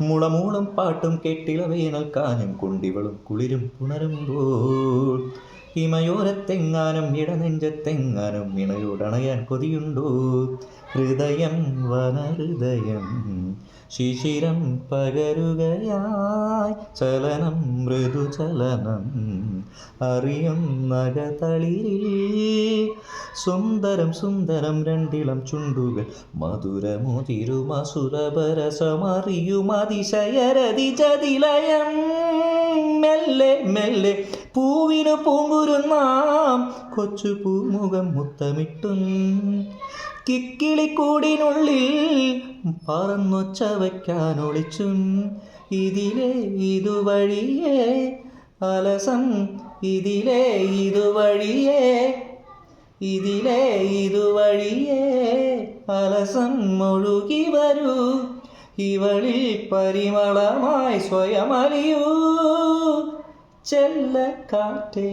മുളമൂളം പാട്ടും കെട്ടിള വേനൽ കാഞ്ഞും കൊണ്ടിവളും കുളിരും പുണരുമ്പോൾ ഹിമയോരത്തെങ്ങാനും ഇടനെഞ്ചത്തെങ്ങാനും ഇണയോടണയാൻ കൊതിയുണ്ടോ? ഹൃദയം വനഹൃദയം ശിശിരം പകരുകയായി ചലനം മൃദുചലനം അറിയും നഗതളിരിൽ സുന്ദരം സുന്ദരം രണ്ടിളം ചുണ്ടുകൾ മധുരമുതിരുമസുരപരസമറിയും അതിശയരതി ചതിലയം മെല്ലെ മെല്ലെ പൂവിനു പൂങ്കുരുന്നാം കൊച്ചു പൂമുഖം മുത്തമിട്ടും കിക്കിളിക്കൂടിനുള്ളിൽ പറന്നൊച്ച വയ്ക്കാൻ ഒളിച്ചും ഇതിലെ ഇതുവഴിയേ അലസം ഇതിലെ ഇതുവഴിയേ അലസം ഒഴുകി വരൂ ഇവളിൽ പരിമളമായി സ്വയമലിയൂ ചെല്ലക്കാറ്റേ.